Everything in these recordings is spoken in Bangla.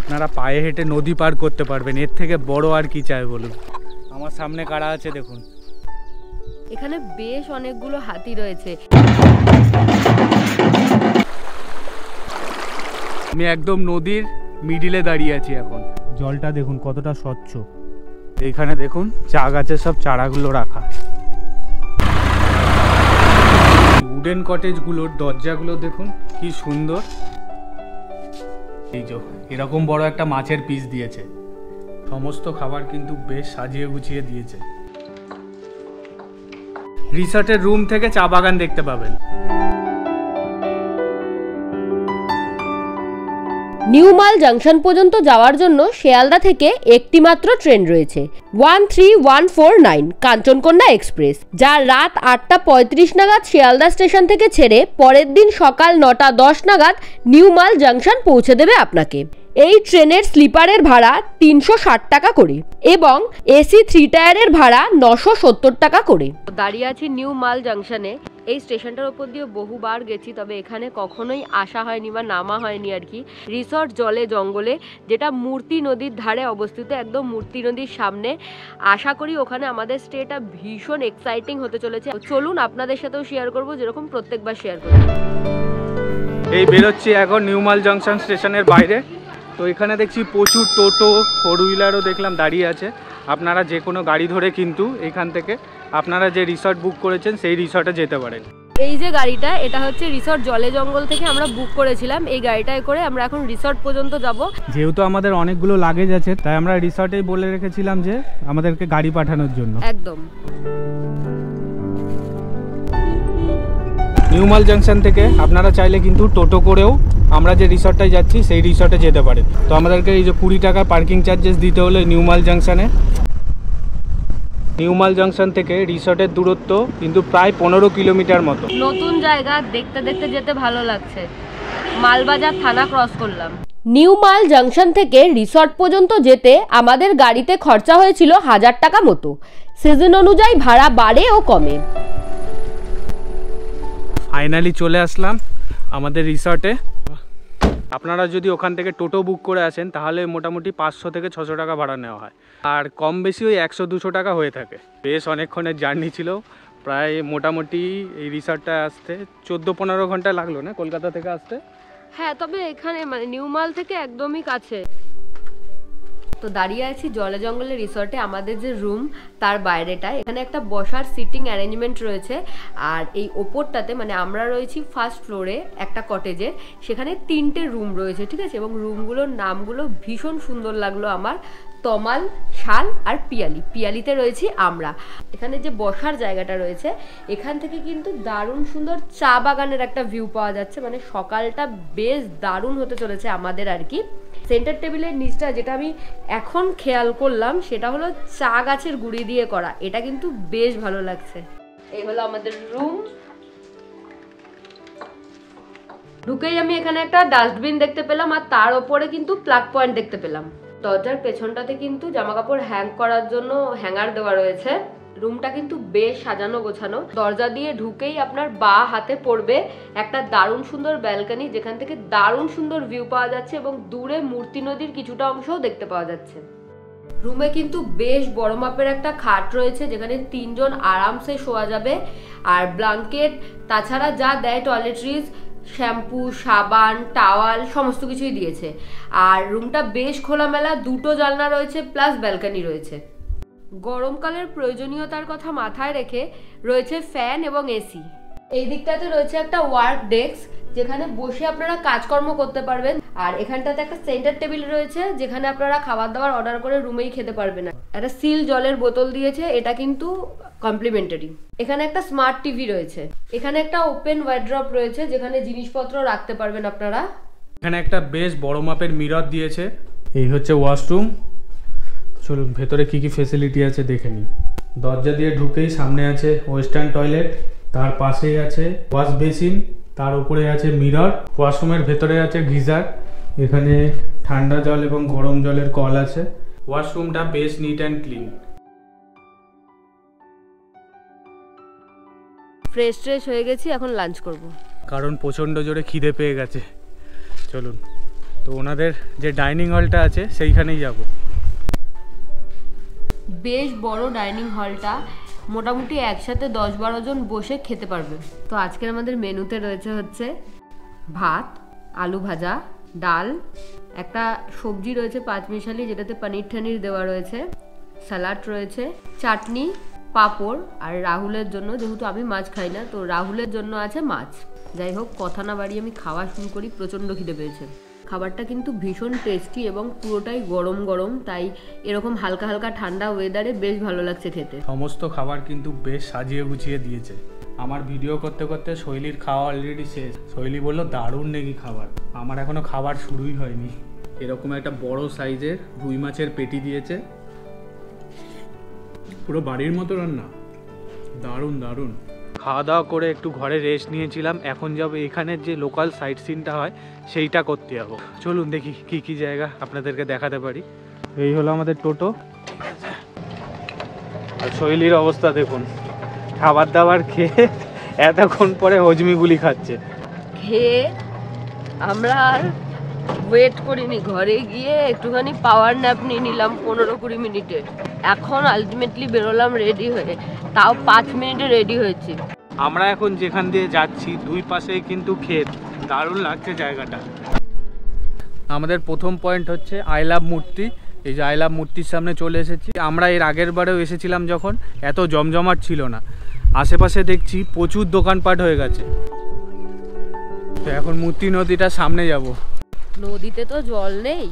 আপনারা পায়ে হেঁটে নদী পার করতে পারবেন, এর থেকে বড় আর কি চাই বলুন। আমার সামনে কারা আছে দেখুন। এখানে বেশ অনেকগুলো হাতি রয়েছে। আমি একদম নদীর মিডিলে দাঁড়িয়ে আছি এখন। জলটা দেখুন কতটা স্বচ্ছ। এইখানে দেখুন চা গাছের সব চারাগুলো রাখা। উডেন কটেজগুলোর দরজাগুলো দেখুন কি সুন্দর। এই যে এরকম বড় একটা মাছের পিস দিয়েছে। সমস্ত খাবার কিন্তু বেশ সাজিয়ে গুছিয়ে দিয়েছে। রিসর্টের রুম থেকে চা বাগান দেখতে পাবেন। নিউ মাল জাংশন পর্যন্ত যাওয়ার জন্য শিয়ালদা থেকে একটি মাত্র ট্রেন রয়েছে 13149 কাঞ্চনকন্যা এক্সপ্রেস, যা রাত 8:35 নাগাদ শিয়ালদা স্টেশন থেকে ছেড়ে পরের দিন সকাল 9:10 নাগাদ নিউ মাল জাংশন পৌঁছে দেবে আপনাকে। এই ট্রেনের স্লিপারের ভাড়া 360 টাকা করে এবং এসি 3 টায়ারের ভাড়া 970 টাকা করে। দাঁড়িয়ে আছি নিউ মাল জাংশনে। এই স্টেশনটার উপর দিয়ে বহুবার গেছি, তবে এখানে কখনোই আসা হয়নি বা নামা হয়নি আর কি। রিসর্ট জলে জঙ্গলে, যেটা মূর্তি নদীর ধারে অবস্থিত, একদম মূর্তি নদীর সামনে। আশা করি ওখানে আমাদের স্টেটা ভীষণ এক্সাইটিং হতে চলেছে। চলুন আপনাদের সাথেও শেয়ার করব, যেরকম প্রত্যেকবার শেয়ার করি। এই বেরোচ্ছি এখন নিউ মাল জাংশন স্টেশনের বাইরে। তো এখানে দেখছি প্রচুর টোটো, ফোর হুইলারও দেখলাম দাঁড়িয়ে আছে। আপনারা যে কোনো গাড়ি ধরে কিন্তু এখান থেকে আপনারা যে রিসর্ট বুক করেছেন সেই রিসর্টে যেতে পারেন। এই যে গাড়িটা, এটা হচ্ছে রিসর্ট জলে জঙ্গল থেকে আমরা বুক করেছিলাম। এই গাড়িটায় করে আমরা এখন রিসর্ট পর্যন্ত যাব। যেহেতু আমাদের অনেকগুলো লাগেজ আছে, তাই আমরা রিসর্টেই বলে রেখেছিলাম যে আমাদেরকে গাড়ি পাঠানোর জন্য। একদম। নিউ মাল জাংশন থেকে আপনারা চাইলে কিন্তু টোটো করেও আমরা যে রিসর্টটায় যাচ্ছি সেই রিসর্টে যেতে পারেন। তো আমাদেরকে এই যে 20 টাকা পার্কিং চার্জেস দিতে হলো নিউ মাল জাংশনে। নিউ মাল জাংশন থেকে রিসর্টের দূরত্ব কিন্তু প্রায় 15 কিলোমিটার মতো। নতুন জায়গা দেখতে দেখতে যেতে ভালো লাগছে। মালবাজার থানা ক্রস করলাম। নিউ মাল জাংশন থেকে রিসর্ট পর্যন্ত যেতে আমাদের গাড়িতে খরচা হয়েছিল 1000 টাকা মতো। সিজন অনুযায়ী ভাড়া বাড়ে ও কমে। ফাইনালি চলে আসলাম আমাদের রিসর্টে। আপনারা যদি ওখান থেকে টোটো বুক করে আসেন তাহলে মোটামুটি 500 থেকে 600 টাকা ভাড়া নেওয়া হয়, আর কম বেশি ওই 100-200 টাকা হয়ে থাকে। বেশ অনেকক্ষণের জার্নি ছিল, প্রায় মোটামুটি এই রিসর্টটায় আসতে 14-15 ঘন্টা লাগলো না কলকাতা থেকে আসতে। হ্যাঁ, তবে এখানে মানে নিউ মাল থেকে একদমই কাছে। তো দাঁড়িয়ে আছি জলে জঙ্গলে রিসর্টে, আমাদের যে রুম তার বাইরেটায়। এখানে একটা বসার সিটিং অ্যারেঞ্জমেন্ট রয়েছে, আর এই ওপরটাতে মানে আমরা রয়েছি ফার্স্ট ফ্লোরে একটা কটেজে। সেখানে 3টে রুম রয়েছে, ঠিক আছে, এবং রুমগুলোর নামগুলো ভীষণ সুন্দর লাগলো আমার। তমাল, শাল আর পিয়ালি। পিয়ালিতে রয়েছি আমরা। এখানে যে বসার জায়গাটা রয়েছে, এখান থেকে কিন্তু দারুণ সুন্দর চা বাগানের একটা ভিউ পাওয়া যাচ্ছে। মানে সকালটা বেশ দারুণ হতে চলেছে আমাদের আর কি। সেন্টার টেবিলের নিচটা যেটা আমি এখন খেয়াল করলাম, সেটা হলো চা গাছের গুঁড়ি দিয়ে করা। এটা কিন্তু বেশ ভালো লাগছে। এই হলো আমাদের রুম। ঢুকেই আমি এখানে একটা ডাস্টবিন দেখতে পেলাম, আর তার ওপরে কিন্তু প্লাগ পয়েন্ট দেখতে পেলাম। দরজার পেছনটাতে কিন্তু জামা কাপড় হ্যাং করার জন্য হ্যাঙ্গার দেওয়া রয়েছে। রুমটা কিন্তু বেশ সাজানো গোছানো। দরজা দিয়ে ঢুকেই আপনার বাঁ হাতে পড়বে একটা দারুণ সুন্দর ব্যালকনি, যেখান থেকে দারুণ সুন্দর ভিউ পাওয়া যাচ্ছে এবং দূরে মূর্তি নদীর কিছুটা অংশও দেখতে পাওয়া যাচ্ছে। রুমে কিন্তু বেশ বড় মাপের একটা খাট রয়েছে, যেখানে 3 জন আরামসে শোয়া যাবে। আর ব্ল্যাঙ্কেট, তাছাড়া যা দেয় টয়লেট্রিজ, শ্যাম্পু, সাবান, টাওয়াল সমস্ত কিছুই দিয়েছে। আর রুমটা বেশ খোলামেলা, 2টো জানলা রয়েছে প্লাস ব্যালকনি রয়েছে। গরমকালের প্রয়োজনীয়তার কথা মাথায় রেখে রয়েছে ফ্যান এবং এসি। এই দিকটাতে রয়েছে একটা ওয়ার্ক ডেস্ক, যেখানে বসে আপনারা কাজকর্ম করতে পারবেন। আর এখানটাতে একটা সেন্টার টেবিল রয়েছে, যেখানে আপনারা খাবার দাবার অর্ডার করে রুমেই খেতে পারবেন। একটা সিল জলের বোতল দিয়েছে, এটা কিন্তু কমপ্লিমেন্টারি। এখানে একটা স্মার্ট টিভি রয়েছে। এখানে একটা ওপেন ওয়ার্ড্রপ রয়েছে, যেখানে জিনিসপত্র রাখতে পারবেন আপনারা। এখানে একটা বেশ বড় মাপের মিরর দিয়েছে। এই হচ্ছে ওয়াশরুম। চলুন ভেতরে কি কি ফেসিলিটি আছে দেখে নিই। দরজা দিয়ে ঢুকেই সামনে আছে ওয়েস্টার্ন টয়লেট, তার পাশেই আছে ওয়াশ বেসিন, তার উপরে আছে মিরর। ওয়াশরুমের ভেতরে আছে গিজার, এখানে ঠান্ডা জল এবং গরম জলের কল আছে। ওয়াশরুমটা বেশ নিট অ্যান্ড ক্লিন। ফ্রেশ হয়ে গেছি, এখন লাঞ্চ করব, কারণ প্রচণ্ড জোরে খিদে পেয়ে গেছে। চলুন। তো ওনাদের যে ডাইনিং হলটা আছে সেইখানেই যাব। বেশ বড় ডাইনিং হলটা, মোটামুটি একসাথে 10-12 জন বসে খেতে পারবে। তো আজকের আমাদের মেনুতে রয়েছে হচ্ছে ভাত, আলু ভাজা, ডাল, একটা সবজি রয়েছে পাঁচমিশালি যেটাতে পনির ঠানির দেওয়া রয়েছে, স্যালাড রয়েছে, চাটনি, পাঁপড়, আর রাহুলের জন্য, যেহেতু আমি মাছ খাই না তো রাহুলের জন্য আছে মাছ। যাই হোক, কথা না বাড়িয়ে আমি খাওয়া শুরু করি, প্রচণ্ড খিদে পেয়েছে। খাবারটা কিন্তু ভীষণ টেস্টি এবং পুরোটাই গরম গরম, তাই এরকম হালকা হালকা ঠান্ডা ওয়েদারে বেশ ভালো লাগছে খেতে। সমস্ত খাবার কিন্তু বেশ সাজিয়ে গুছিয়ে দিয়েছে। আমার ভিডিও করতে করতে শৈলীর খাওয়া অলরেডি শেষ। শৈলী বললো দারুণ নাকি খাবার, আমার এখনো খাবার শুরুই হয়নি। এরকম একটা বড় সাইজের রুই মাছের পেটি দিয়েছে, পুরো বাড়ির মতো রান্না, দারুণ দারুণ। খাওয়া দাওয়া করে একটু ঘরে রেস্ট নিয়েছিলাম, এখন যাব এখানের যে লোকাল সাইট সিনটা হয় সেইটা করতে যাবো। চলুন দেখি কি কি জায়গা আপনাদেরকে দেখাতে পারি। এই হলো আমাদের টোটো, আর শৈলীর অবস্থা দেখুন, খাবার দাবার খেয়ে এতক্ষণ পরে হজমি গুলি খাচ্ছে। খেয়ে আমরা আর ওয়েট করিনি, ঘরে গিয়ে একটুখানি পাওয়ার ন্যাপ নিয়ে নিলাম 15-20 মিনিটের। এখন আলটিমেটলি বেরোলাম রেডি হয়ে, তাও 5 মিনিটে রেডি হয়েছি। আমরা এখন যেখান দিয়ে যাচ্ছি দুই পাশেই কিন্তু ক্ষেত, দারুণ লাগছে জায়গাটা। আমাদের প্রথম পয়েন্ট হচ্ছে আই লাভ মূর্তি। এই যে আই লাভ মূর্তির সামনে চলে এসেছি। আমরা এর আগের বারেও এসেছিলাম যখন, এত জমজমাট ছিল না। আশেপাশে দেখছি প্রচুর দোকানপাট হয়ে গেছে। তো এখন মূর্তি নদীটা সামনে যাব। নদীতে তো জল নেই,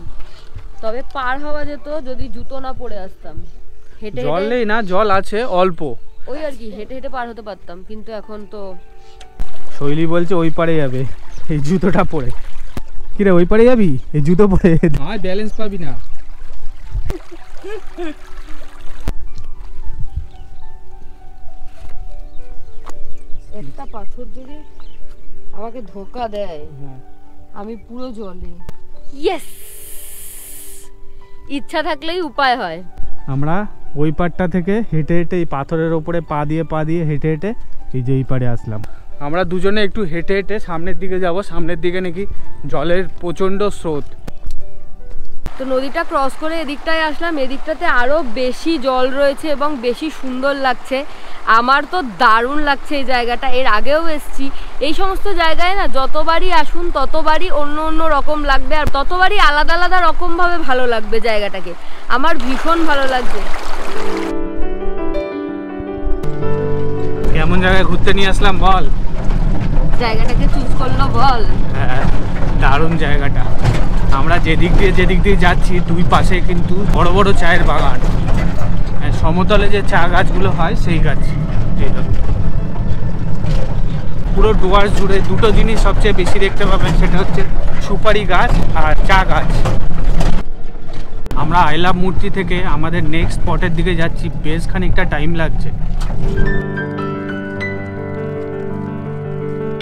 তবে পার হওয়া যেত যদি জুতো না পরে আসতাম। হেঁটে জল নেই না, জল আছে অল্প, ওই আর কি, হেঁটে হেঁটে পার হতে পারতাম, কিন্তু এখন তো। শৈলী বলছে ওই পারে যাবে এই জুতোটা পরে। কিরে ওই পারে যাবি এই জুতো পরে? হ্যাঁ, ব্যালেন্স পাবি না। একটা পাথর যদি আমাকে ধোকা দেয়, আমি পুরো জলে। ইয়েস, ইচ্ছা থাকলেই উপায় হয়। আমরা ওই পাড়টা থেকে হেঁটে হেঁটে এই পাথরের ওপরে পা দিয়ে হেঁটে হেঁটে এই যে এই পাড়ে আসলাম। আমরা দুজনে একটু হেঁটে হেঁটে সামনের দিকে যাব। সামনের দিকে নাকি জলের প্রচণ্ড স্রোত। তো নদীটা ক্রস করে এদিকটায় আসলাম, এদিকটাতে আরও বেশি জল রয়েছে এবং বেশি সুন্দর লাগছে। আমার তো দারুণ লাগছে এই জায়গাটা, এর আগেও এসেছি। এই সমস্ত জায়গায় না যতবারই আসুন ততবারই অন্য অন্য রকম লাগবে, আর ততবারই আলাদা আলাদা রকমভাবে ভালো লাগবে জায়গাটাকে। আমার ভীষণ ভালো লাগছে। কেমন জায়গায় ঘুরতে নিয়ে আসলাম বল? জায়গাটাকে চুজ করলো বল। হ্যাঁ, দারুণ জায়গাটা। আমরা যেদিক দিয়ে যাচ্ছি দুই পাশে কিন্তু বড় বড় চায়ের বাগান, সমতলে যে চা গাছগুলো হয় সেই গাছ। পুরো ডুয়ার্স জুড়ে দুটো জিনিস সবচেয়ে বেশি দেখতে পাবেন, সেটা হচ্ছে সুপারি গাছ আর চা গাছ। আমরা আই লাভ মূর্তি থেকে আমাদের নেক্সট স্পটের দিকে যাচ্ছি, বেশ খানিকটা টাইম লাগছে।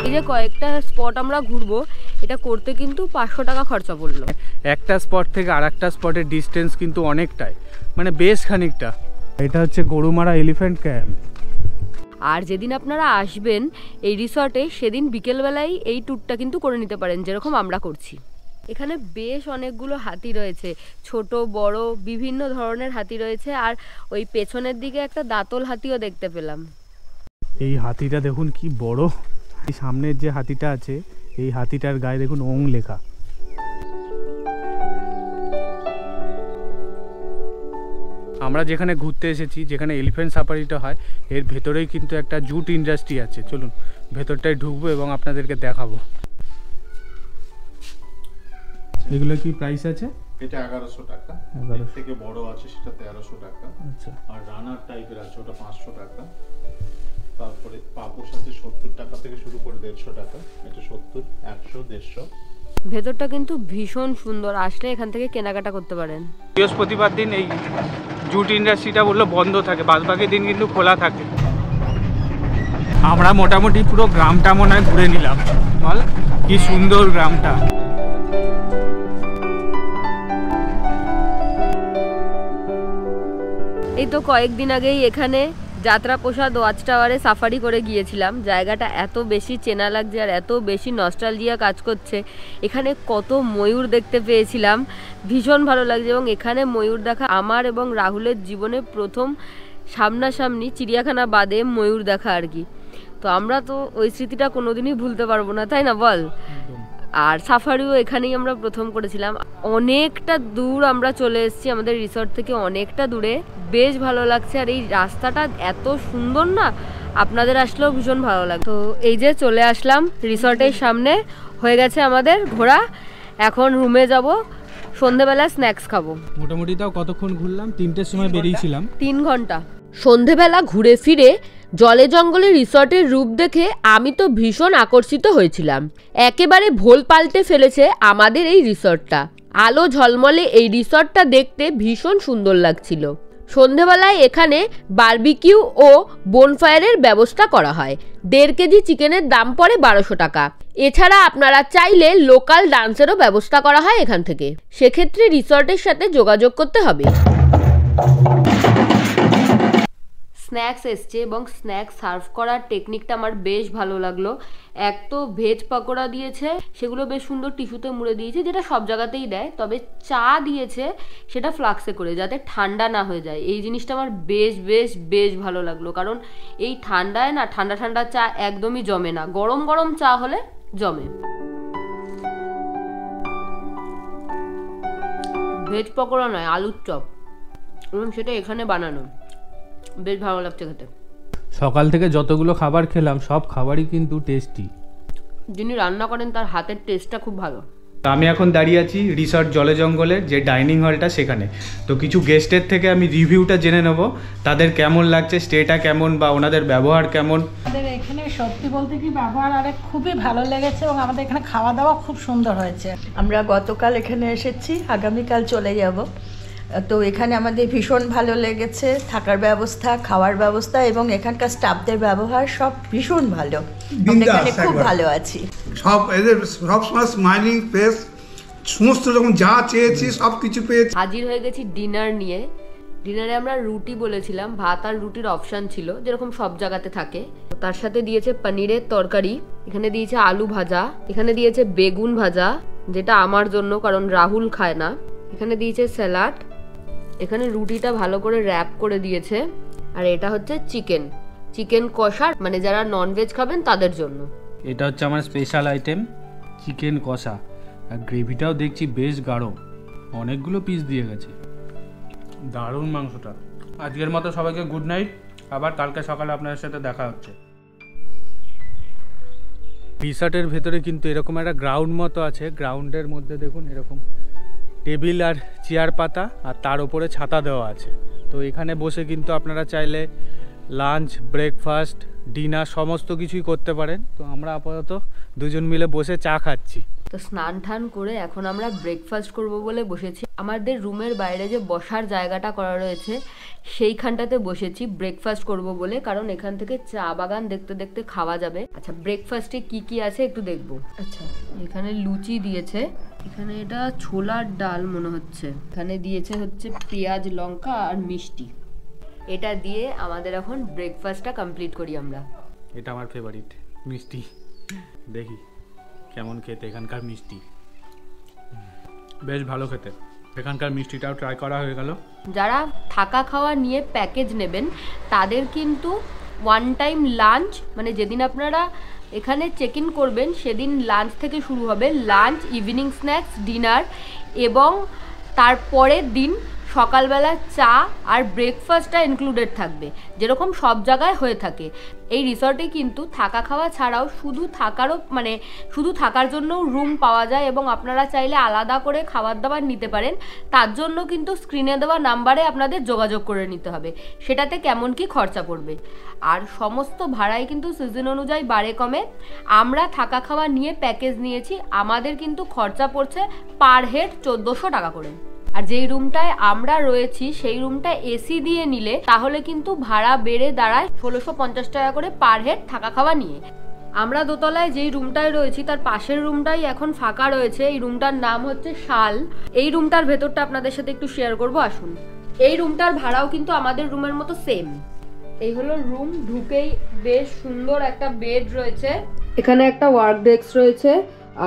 এই যে কয়েকটা স্পট আমরা ঘুরবো, এটা করতে কিন্তু 500 টাকা খরচা পড়লো। একটা স্পট থেকে আর একটা স্পটের ডিস্টেন্স কিন্তু অনেকটাই, মানে বেশ খানিকটা। এটা হচ্ছে গরুমারা এলিফ্যান্ট ক্যাম্প। আর যেদিন আপনারা আসবেন এই রিসর্টে, সেদিন বিকেলবেলায় এই ট্যুরটা কিন্তু করে নিতে পারেন, যেরকম আমরা করছি। এখানে বেশ অনেকগুলো হাতি রয়েছে, ছোট বড় বিভিন্ন ধরনের হাতি রয়েছে, আর ওই পেছনের দিকে একটা দাঁতল হাতিও দেখতে পেলাম। এই হাতিটা দেখুন কি বড়। এই সামনের যে হাতিটা আছে, এই হাতিটার গায়ে দেখুন ওং লেখা। আমরা যেখানে ঘুরতে এসেছি, যেখানে এলিফ্যান্ট সাফারিটা হয়, এর ভেতরেই কিন্তু একটা জুট ইন্ডাস্ট্রি আছে। চলুন ভেতরটায় ঢুকবো এবং আপনাদেরকে দেখাবো। এগুলো কি প্রাইস আছে? এটা 1100 টাকা। এর থেকে বড় আছে সেটা 1300 টাকা। আচ্ছা। আর রানার টাইপের আছে ওটা 500 টাকা। তারপরে পাপোশ আছে 70 টাকা থেকে শুরু করে 150 টাকা। এটা 70, 100, 150। ভেতরটা কিন্তু ভীষণ সুন্দর, আসলে এখান থেকে কেনাকাটা করতে পারেন। বৃহস্পতিবার দিন এই জুট ইন্ডাস্ট্রিটা বললো বন্ধ থাকে, বাদবাকি দিন কিন্তু খোলা থাকে। আমরা মোটামুটি পুরো গ্রামটা মনে হয় ঘুরে নিলাম। বল কি সুন্দর গ্রামটা। এই তো কয়েকদিন আগেই এখানে যাত্রা প্রসাদ ওয়াচ টাওয়ারে সাফারি করে গিয়েছিলাম। জায়গাটা এত বেশি চেনা লাগছে আর এত বেশি নস্টালজিয়া কাজ করছে। এখানে কত ময়ূর দেখতে পেয়েছিলাম, ভীষণ ভালো লাগছে। এবং এখানে ময়ূর দেখা আমার এবং রাহুলের জীবনে প্রথম সামনাসামনি, চিড়িয়াখানা বাদে ময়ূর দেখা আর কি। তো আমরা তো ওই স্মৃতিটা কোনোদিনই ভুলতে পারবো না, তাই না বল? আর সাফারিও এখানেই আমরা প্রথম করেছিলাম। অনেকটা দূর আমরা চলে এসেছি আমাদের রিসর্ট থেকে, অনেকটা দূরে। বেশ ভালো লাগছে আর এই রাস্তাটা এত সুন্দর না, আপনাদের আসলেও ভীষণ ভালো লাগবে। তো এই যে চলে আসলাম রিসর্টের সামনে, হয়ে গেছে আমাদের ঘোরা। এখন রুমে যাব, সন্ধেবেলা স্ন্যাক্স খাবো। মোটামুটি তাও কতক্ষণ ঘুরলাম? 3টের সময় বেরিয়েছিলাম। 3 ঘন্টা। সন্ধেবেলা ঘুরে ফিরে জলে জঙ্গলে রিসর্টের রূপ দেখে আমি তো ভীষণ আকর্ষিত হয়েছিলাম। একেবারে ভোল পাল্টে ফেলেছে আমাদের এই রিসর্টটা। আলো ঝলমলে এই রিসর্টটা দেখতে ভীষণ সুন্দর লাগছিল। সন্ধেবেলায় এখানে বারবিকিউ ও বোনফায়ারের ব্যবস্থা করা হয়। 1.5 কেজি চিকেনের দাম পড়ে 1200 টাকা। এছাড়া আপনারা চাইলে লোকাল ডান্সেরও ব্যবস্থা করা হয় এখান থেকে। সেক্ষেত্রে রিসর্টের সাথে যোগাযোগ করতে হবে। স্ন্যাক্স এসছে এবং স্ন্যাক্স সার্ভ করার টেকনিকটা আমার বেশ ভালো লাগলো। এক তো ভেজ পকোড়া দিয়েছে, সেগুলো বেশ সুন্দর টিস্যুতে মুড়ে দিয়েছে, যেটা সব জায়গাতেই দেয়। তবে চা দিয়েছে সেটা ফ্লাক্সে করে, যাতে ঠান্ডা না হয়ে যায়। এই জিনিসটা আমার বেশ বেশ বেশ ভালো লাগলো, কারণ এই ঠান্ডায় না ঠান্ডা ঠান্ডা চা একদমই জমে না, গরম গরম চা হলে জমে। ভেজ পকোড়া নয়, আলুর চপ, এবং সেটা এখানে বানানো। বেশ ভালো লাগছে খেতে। সকাল থেকে যতগুলো খাবার খেলাম সব খাবারই কিন্তু টেস্টি। যিনি রান্না করেন তার হাতের টেস্টটা খুব ভালো। আমি এখন দাঁড়িয়ে আছি রিসর্ট জলে জঙ্গলের যে ডাইনিং হলটা সেখানে। তো কিছু গেস্টের থেকে আমি রিভিউটা জেনে নেব, তাদের কেমন লাগছে, স্টেটা কেমন বা ওনাদের ব্যবহার কেমন। আমাদের এখানে সত্যি বলতে কি ব্যবহার আরে খুবই ভালো লেগেছে, এবং আমাদের এখানে খাওয়া দাওয়া খুব সুন্দর হয়েছে। আমরা গতকাল এখানে এসেছি, আগামীকাল চলে যাব। তো এখানে আমাদের ভীষণ ভালো লেগেছে, থাকার ব্যবস্থা, খাওয়ার ব্যবস্থা এবং এখানকার স্টাফদের ব্যবহার সব ভীষণ ভালো। আমরা এখানে খুব ভালো আছি। সব এদের সবসময় স্মাইলিং ফেস, সমস্ত রকম যা চেয়েছি সব কিছু পেয়েছি। হাজির হয়ে গেছি ডিনার নিয়ে। ডিনারে আমরা রুটি বলেছিলাম, ভাত আর রুটির অপশান ছিল যেরকম সব জায়গাতে থাকে। তার সাথে দিয়েছে পনিরের তরকারি, এখানে দিয়েছে আলু ভাজা, এখানে দিয়েছে বেগুন ভাজা যেটা আমার জন্য, কারণ রাহুল খায় না। এখানে দিয়েছে স্যালাড, এখানে রুটিটা ভালো করে র্যাপ করে দিয়েছে। আর এটা হচ্ছে চিকেন কষা, মানে যারা ননভেজ খাবেন তাদের জন্য। এটা হচ্ছে আমার স্পেশাল আইটেম চিকেন কষা। আর গ্রেভিটাও দেখছি বেশ গাঢ়, অনেকগুলো পিস দিয়ে গেছে। দারুণ মাংসটা। আজকের মতো সবাইকে গুড নাইট, আবার কালকে সকালে আপনাদের সাথে দেখা হচ্ছে। রিসর্টের ভেতরে কিন্তু এরকম একটা গ্রাউন্ড মতো আছে। গ্রাউন্ডের মধ্যে দেখুন এরকম টেবিল আর চেয়ার পাতা, আর তার উপরে ছাতা দেওয়া আছে। তো এখানে বসে কিন্তু আপনারা চাইলে লাঞ্চ, ব্রেকফাস্ট, ডিনার সমস্ত কিছুই করতে পারেন। তো আমরা আপাতত দুজন মিলে বসে চা খাচ্ছি। তো স্নান টান করে এখন আমরা ব্রেকফাস্ট করব বলে বসেছি। আমাদের রুমের বাইরে যে বসার জায়গাটা করা রয়েছে সেইখানটাতে বসেছি ব্রেকফাস্ট করব বলে, কারণ এখান থেকে চা বাগান দেখতে দেখতে খাওয়া যাবে। আচ্ছা, ব্রেকফাস্টে কি কি আছে একটু দেখবো। আচ্ছা, এখানে লুচি দিয়েছে, এখানে এটা ছোলার ডাল মনে হচ্ছে, এখানে দিয়েছে হচ্ছে পেঁয়াজ, লঙ্কা আর মিষ্টি। এটা দিয়ে আমাদের এখন ব্রেকফাস্টটা কমপ্লিট করি আমরা। এটা আমার ফেভারিট মিষ্টি, দেখি কেমন খেতে এখানকার মিষ্টি। বেশ ভালো খেতে, এখানকার মিষ্টিটাও ট্রাই করা হয়ে গেল। যারা থাকা খাওয়া নিয়ে প্যাকেজ নেবেন তাদের কিন্তু ওয়ান টাইম লাঞ্চ, মানে যেদিন আপনারা এখানে চেক ইন করবেন সেদিন লাঞ্চ থেকে শুরু হবে। লাঞ্চ, ইভিনিং স্ন্যাক্স, ডিনার এবং তারপরের দিন সকালবেলা চা আর ব্রেকফাস্টটা ইনক্লুডেড থাকবে, যেরকম সব জায়গায় হয়ে থাকে। এই রিসর্টে কিন্তু থাকা খাওয়া ছাড়াও শুধু থাকার জন্যও রুম পাওয়া যায়, এবং আপনারা চাইলে আলাদা করে খাবার দাবার নিতে পারেন। তার জন্য কিন্তু স্ক্রিনে দেওয়া নাম্বারে আপনাদের যোগাযোগ করে নিতে হবে, সেটাতে কেমন কি খরচা পড়বে। আর সমস্ত ভাড়াই কিন্তু সিজন অনুযায়ী বাড়ে কমে। আমরা থাকা খাওয়া নিয়ে প্যাকেজ নিয়েছি, আমাদের কিন্তু খরচা পড়ছে পার হেড 1400 টাকা করে। আর যেই রুমটায় আমরা রয়েছি সেই রুমটা এসি দিয়ে নিলে তাহলে কিন্তু ভাড়া বেড়ে দাঁড়ায় 1650 টাকা করে পার হেড থাকা খাওয়া নিয়ে। আমরা দোতলায় যেই রুমটায় রয়েছি তার পাশের রুমটাই এখন ফাঁকা রয়েছে। এই রুমটার নাম হচ্ছে শাল। এই রুমটার ভেতরটা আপনাদের সাথে একটু শেয়ার করব, আসুন। এই রুমটার ভাড়াও কিন্তু আমাদের রুমের মতো সেম। এই হলো রুম, ঢুকেই বেশ সুন্দর একটা বেড রয়েছে, এখানে একটা ওয়ার্ক ডেস্ক রয়েছে,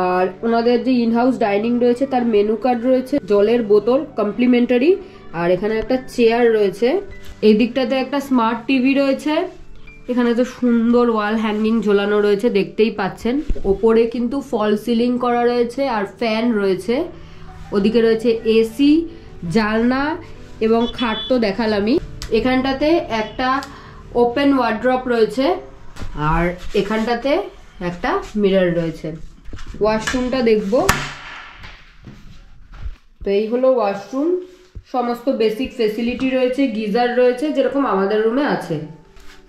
আর ওনাদের যে ইনহাউস ডাইনিং রয়েছে তার মেনু কার্ড রয়েছে, জলের বোতল কমপ্লিমেন্টারি, আর এখানে একটা চেয়ার রয়েছে। এই দিকটাতে একটা স্মার্ট টিভি রয়েছে, এখানে তো সুন্দর ওয়াল হ্যাঙ্গিং ঝোলানো রয়েছে দেখতেই পাচ্ছেন। ওপরে কিন্তু ফল সিলিং করা রয়েছে আর ফ্যান রয়েছে। ওদিকে রয়েছে এসি, জানলা এবং খাট তো দেখালামই। এখানটাতে একটা ওপেন ওয়ার্ড্রপ রয়েছে আর এখানটাতে একটা মিরর রয়েছে। ওয়াশরুমটা দেখবো। তো এই হলো ওয়াশরুম, সমস্ত বেসিক ফেসিলিটি রয়েছে, গিজার রয়েছে যেরকম আমাদের রুমে আছে।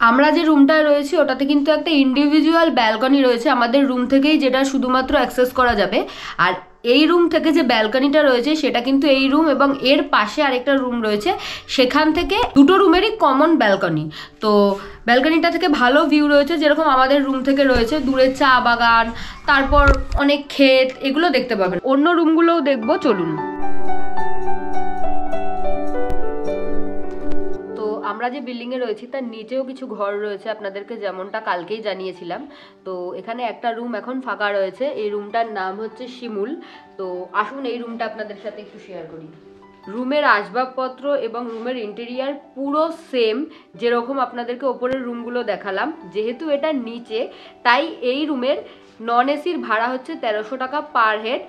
আমরা যে রুমটায় রয়েছি ওটাতে কিন্তু একটা ইন্ডিভিজুয়াল ব্যালকনি রয়েছে আমাদের রুম থেকেই, যেটা শুধুমাত্র অ্যাক্সেস করা যাবে। আর এই রুম থেকে যে ব্যালকনিটা রয়েছে সেটা কিন্তু এই রুম এবং এর পাশে আরেকটা রুম রয়েছে, সেখান থেকে দুটো রুমেরই কমন ব্যালকনি। তো ব্যালকনিটা থেকে ভালো ভিউ রয়েছে যেরকম আমাদের রুম থেকে রয়েছে। দূরে চা বাগান, তারপর অনেক ক্ষেত, এগুলো দেখতে পাবেন। অন্য রুমগুলোও দেখবো, চলুন। আমরা যে বিল্ডিং এ রয়েছি তার নিচেও কিছু ঘর রয়েছে, আপনাদেরকে যেমনটা কালকেই জানিয়েছিলাম। তো এখানে একটা রুম এখন ফাঁকা রয়েছে, এই রুমটার নাম হচ্ছে শিমুল। তো আসুন এই রুমটা আপনাদের সাথে একটু শেয়ার করি। রুমের আসবাবপত্র এবং রুমের ইন্টেরিয়ার পুরো সেম যেরকম আপনাদেরকে ওপরের রুমগুলো দেখালাম। যেহেতু এটা নিচে তাই এই রুমের নন এসির ভাড়া হচ্ছে 1300 টাকা পার হেড,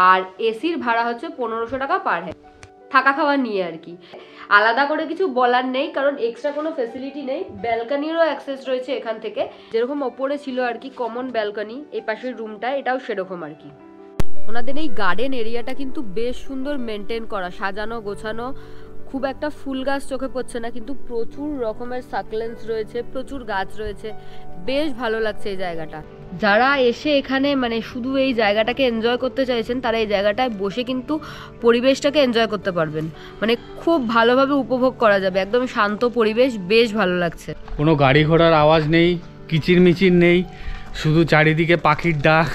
আর এসির ভাড়া হচ্ছে 1500 টাকা পার হেড, থাকা খাওয়া নিয়ে আর কি। আলাদা করে কিছু বলার নেই, কারণ এক্সট্রা কোনো ফেসিলিটি নেই। ব্যালকনিরও অ্যাক্সেস রয়েছে এখান থেকে, যেরকম ওপরে ছিল আর কি কমন ব্যালকনি, এই পাশের রুমটা এটাও সেরকম আর কি। ওনাদের এই গার্ডেন এরিয়াটা কিন্তু বেশ সুন্দর মেনটেন করা, সাজানো গোছানো। খুব একটা ফুল গাছ চোখে পড়ছে না, কিন্তু প্রচুর রকমের সাকলেন্স রয়েছে, প্রচুর গাছ রয়েছে, বেশ ভালো লাগছে এই জায়গাটা। যারা এসে এখানে মানে শুধু এই জায়গাটাকে এনজয় করতে চাইছেন তারা এই জায়গাটায় বসে কিন্তু পরিবেশটাকে এনজয় করতে পারবেন, মানে খুব ভালোভাবে উপভোগ করা যাবে। একদম শান্ত পরিবেশ, বেশ ভালো লাগছে। কোনো গাড়ি ঘোড়ার আওয়াজ নেই, কিচিরমিচির নেই, শুধু চারিদিকে পাখির ডাক,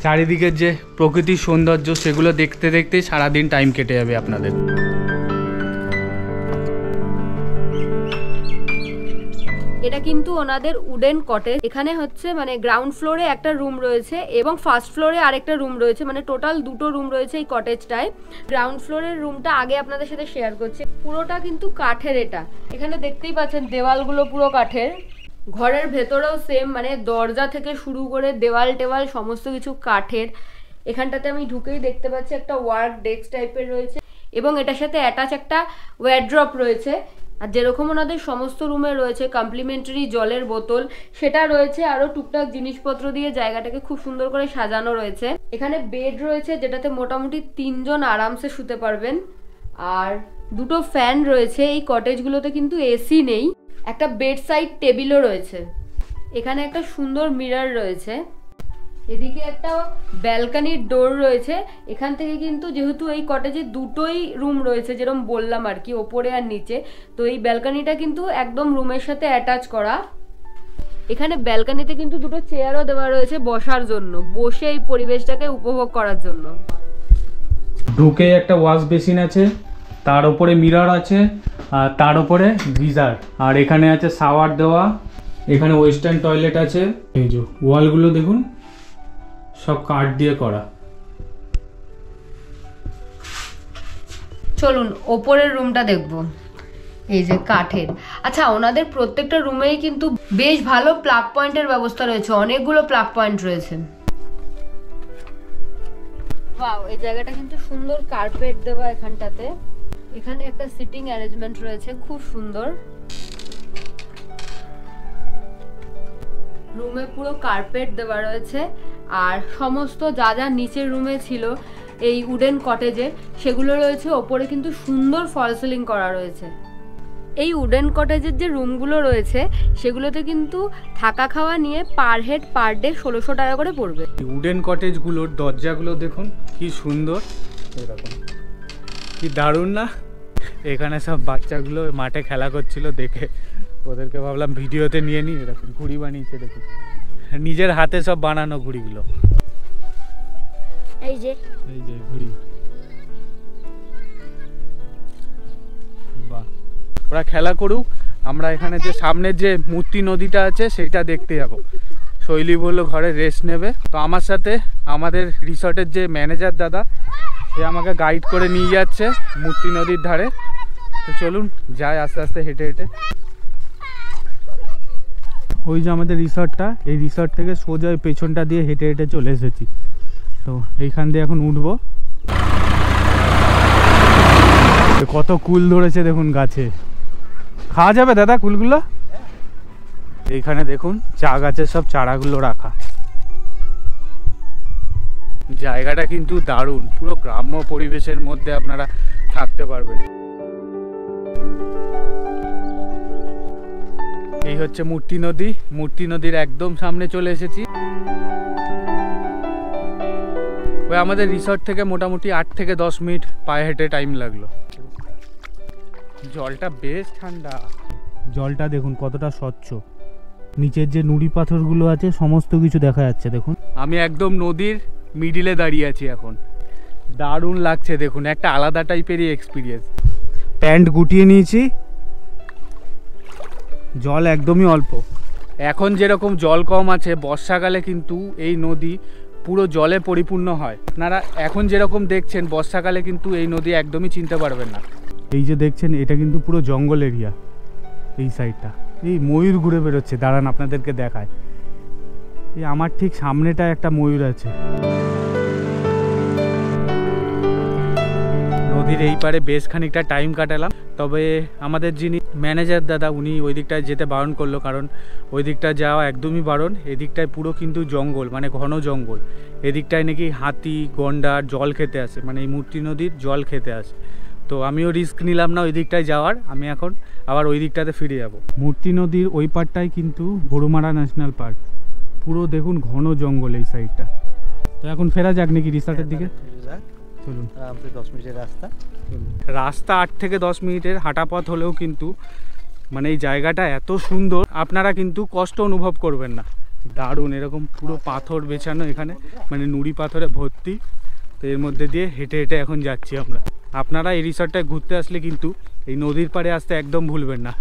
চারিদিকের যে প্রকৃতির সৌন্দর্য সেগুলো দেখতে দেখতে সারাদিন টাইম কেটে যাবে আপনাদের। এটা কিন্তু ওনাদের উডেন কটেজ। এখানে হচ্ছে মানে গ্রাউন্ড ফ্লোরে একটা রুম রয়েছে এবং ফার্স্ট ফ্লোরে আরেকটা রুম রয়েছে, মানে টোটাল দুটো রুম রয়েছে এই কটেজটায়। গ্রাউন্ড ফ্লোরের রুমটা আগে আপনাদের সাথে শেয়ার করছি। পুরোটা কিন্তু কাঠের, এটা এখানে দেখতেই পাচ্ছেন দেওয়ালগুলো পুরো কাঠের। ঘরের ভেতরেও সেম, মানে দরজা থেকে শুরু করে দেওয়াল টেওয়াল সমস্ত কিছু কাঠের। এখানটাতে আমি ঢুকেই দেখতে পাচ্ছি একটা ওয়ার্ক ডেস্ক টাইপের রয়েছে এবং এটার সাথে অ্যাটাচ একটা ওয়ারড্রপ রয়েছে। আর যেরকম ওনাদের সমস্ত রুমে রয়েছে কমপ্লিমেন্টারি জলের বোতল, সেটা রয়েছে। আরো টুকটাক জিনিসপত্র দিয়ে জায়গাটাকে খুব সুন্দর করে সাজানো রয়েছে। এখানে বেড রয়েছে যেটাতে মোটামুটি 3 জন আরামসে শুতে পারবেন, আর দুটো ফ্যান রয়েছে। এই কটেজগুলোতে কিন্তু এসি নেই। একটা বেড সাইড টেবিলও রয়েছে। এখানে একটা সুন্দর মিরর রয়েছে। এদিকে একটা ব্যালকনির ডোর রয়েছে। এখান থেকে কিন্তু যেহেতু এই কটেজে দুটোই রুম রয়েছে যেরকম বললাম আর কি, ওপরে আর নিচে, তো এই ব্যালকনিটা কিন্তু একদম রুমের সাথে অ্যাটাচ করা। এখানে ব্যালকনিতে কিন্তু দুটো চেয়ারও দেওয়া রয়েছে বসার জন্য, বসে এই পরিবেশটাকে উপভোগ করার জন্য। ঢুকে একটা ওয়াশ বেসিন আছে, তার উপরে মিরর আছে, আর তার উপরে গিজার, আর এখানে আছে শাওয়ার দেওয়া। এখানে ওয়েস্টার্ন টয়লেট আছে। এই যে ওয়ালগুলো দেখুন সব কাঠ দিয়ে করা। চলুন ওপরের রুমটা দেখবো, এই যে কাঠের। আচ্ছা, ওনাদের প্রত্যেকটা রুমেই কিন্তু বেশ ভালো প্লাগ পয়েন্টের ব্যবস্থা রয়েছে, অনেকগুলো প্লাগ পয়েন্ট রয়েছে। ওয়াও, এই জায়গাটা কিন্তু সুন্দর কার্পেট দেওয়া এখানটাতে। এখানে একটা সিটিং অ্যারেঞ্জমেন্ট রয়েছে, খুব সুন্দর। রুমে পুরো কার্পেট দেওয়া রয়েছে, আর সমস্ত যা যা নিচের রুমে ছিল এই উডেন কটেজে সেগুলো রয়েছে ওপরে, কিন্তু সুন্দর ফল সিলিং করা রয়েছে। এই উডেন কটেজের যে রুমগুলো রয়েছে সেগুলোতে কিন্তু থাকা খাওয়া নিয়ে পার হেড পার ডে 1600 টাকা করে পড়বে। উডেন কটেজগুলোর দরজাগুলো দেখুন কি সুন্দর, এরকম কি দারুণ না। এখানে সব বাচ্চাগুলো মাঠে খেলা করছিল, দেখে ওদেরকে ভাবলাম ভিডিওতে নিয়ে নিই। এরকম ঘুড়ি বানিয়েছে দেখুন, নিজের হাতে সব বানানো ঘুড়িগুলো। এই যে ঘুড়ি, বাহ। ওরা খেলা করুক, আমরা এখানে যে সামনের যে মূর্তি নদীটা আছে সেটা দেখতে যাব। শৈলী বললো ঘরে রেস্ট নেবে, তো আমার সাথে আমাদের রিসর্টের যে ম্যানেজার দাদা সে আমাকে গাইড করে নিয়ে যাচ্ছে মূর্তি নদীর ধারে। তো চলুন যাই আস্তে আস্তে হেঁটে হেঁটে। ওই যে আমাদের রিসর্টটা, এই রিসর্ট থেকে সোজা ওই পেছনটা দিয়ে হেঁটে হেঁটে চলে এসেছি। তো এইখান দিয়ে এখন উঠবো। কত কুল ধরেছে দেখুন গাছে, খাওয়া যাবে দাদা কুলগুলো? এইখানে দেখুন চা গাছের সব চারাগুলো রাখা। জায়গাটা কিন্তু দারুণ, পুরো গ্রাম্য পরিবেশের মধ্যে আপনারা থাকতে পারবেন। এই হচ্ছে মূর্তি নদী, মূর্তি নদীর একদম সামনে চলে এসেছি। ওই আমাদের রিসর্ট থেকে মোটামুটি 8 থেকে 10 মিনিট পায়ে হেঁটে টাইম লাগলো। জলটা বেশ ঠান্ডা, জলটা দেখুন কতটা স্বচ্ছ, নিচের যে নুড়ি পাথরগুলো আছে সমস্ত কিছু দেখা যাচ্ছে দেখুন। আমি একদম নদীর মিডিলে দাঁড়িয়ে আছি এখন, দারুণ লাগছে দেখুন, একটা আলাদা টাইপেরই এক্সপিরিয়েন্স। প্যান্ট গুটিয়ে নিয়েছি, জল একদমই অল্প। এখন যেরকম জল কম আছে, বর্ষাকালে কিন্তু এই নদী পুরো জলে পরিপূর্ণ হয়। আপনারা এখন যেরকম দেখছেন, বর্ষাকালে কিন্তু এই নদী একদমই চিনতে পারবেন না। এই যে দেখছেন এটা কিন্তু পুরো জঙ্গল এরিয়া এই সাইডটা। এই ময়ূর ঘুরে বেরোচ্ছে, দাঁড়ান আপনাদেরকে দেখায়। এই আমার ঠিক সামনেটা একটা ময়ূর আছে। নদীর এই পারে বেশ খানিকটা টাইম কাটালাম, তবে আমাদের যিনি ম্যানেজার দাদা উনি ওই দিকটায় যেতে বারণ করলো, কারণ ওই দিকটা যাওয়া একদমই বারণ। এদিকটায় পুরো কিন্তু জঙ্গল, মানে ঘন জঙ্গল। এদিকটায় নাকি হাতি গন্ডার জল খেতে আসে, মানে এই মূর্তি নদীর জল খেতে আসে। তো আমিও রিস্ক নিলাম না ওই দিকটায় যাওয়ার, আমি এখন আবার ওই দিকটাতে ফিরে যাব। মূর্তি নদীর ওই পারটাই কিন্তু গরুমারা ন্যাশনাল পার্ক, পুরো দেখুন ঘন জঙ্গল এই সাইডটা। তো এখন ফেরা যাক নাকি রিসর্টের দিকে? চলুন। 10 মিনিটের রাস্তা, রাস্তা 8 থেকে 10 মিনিটের হাঁটা পথ হলেও কিন্তু মানে এই জায়গাটা এত সুন্দর, আপনারা কিন্তু কষ্ট অনুভব করবেন না। দারুণ, এরকম পুরো পাথর বেছানো এখানে, মানে নুড়ি পাথরে ভর্তি। তো এর মধ্যে দিয়ে হেঁটে হেঁটে এখন যাচ্ছি আমরা। আপনারা এই রিসর্টটায় ঘুরতে আসলে কিন্তু এই নদীর পাড়ে আসতে একদম ভুলবেন না,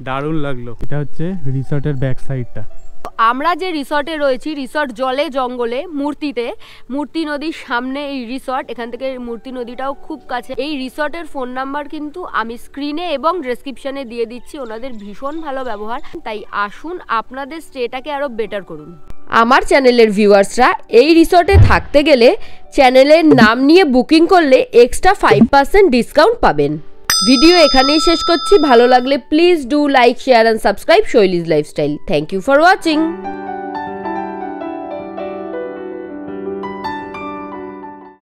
দারুণ লাগলো। এটা হচ্ছে রিসর্টের ব্যাক সাইডটা। আমরা যে রিসর্টে রয়েছি, রিসর্ট জলে জঙ্গলে মূর্তিতে, মূর্তি নদীর সামনে এই রিসর্ট। এখান থেকে মূর্তি নদীটাও খুব কাছে। এই রিসর্টের ফোন নাম্বার কিন্তু আমি স্ক্রিনে এবং ডেসক্রিপশনে দিয়ে দিচ্ছি। ওনাদের ভীষণ ভালো ব্যবহার, তাই আসুন আপনাদের স্টেটাকে আরও বেটার করুন। আমার চ্যানেলের ভিউয়ার্সরা এই রিসর্টে থাকতে গেলে চ্যানেলের নাম নিয়ে বুকিং করলে এক্সট্রা 5% ডিসকাউন্ট পাবেন। ভিডিও এখানেই শেষ করছি। ভালো লাগলে please do like, share and subscribe Shaily's lifestyle. Thank you for watching.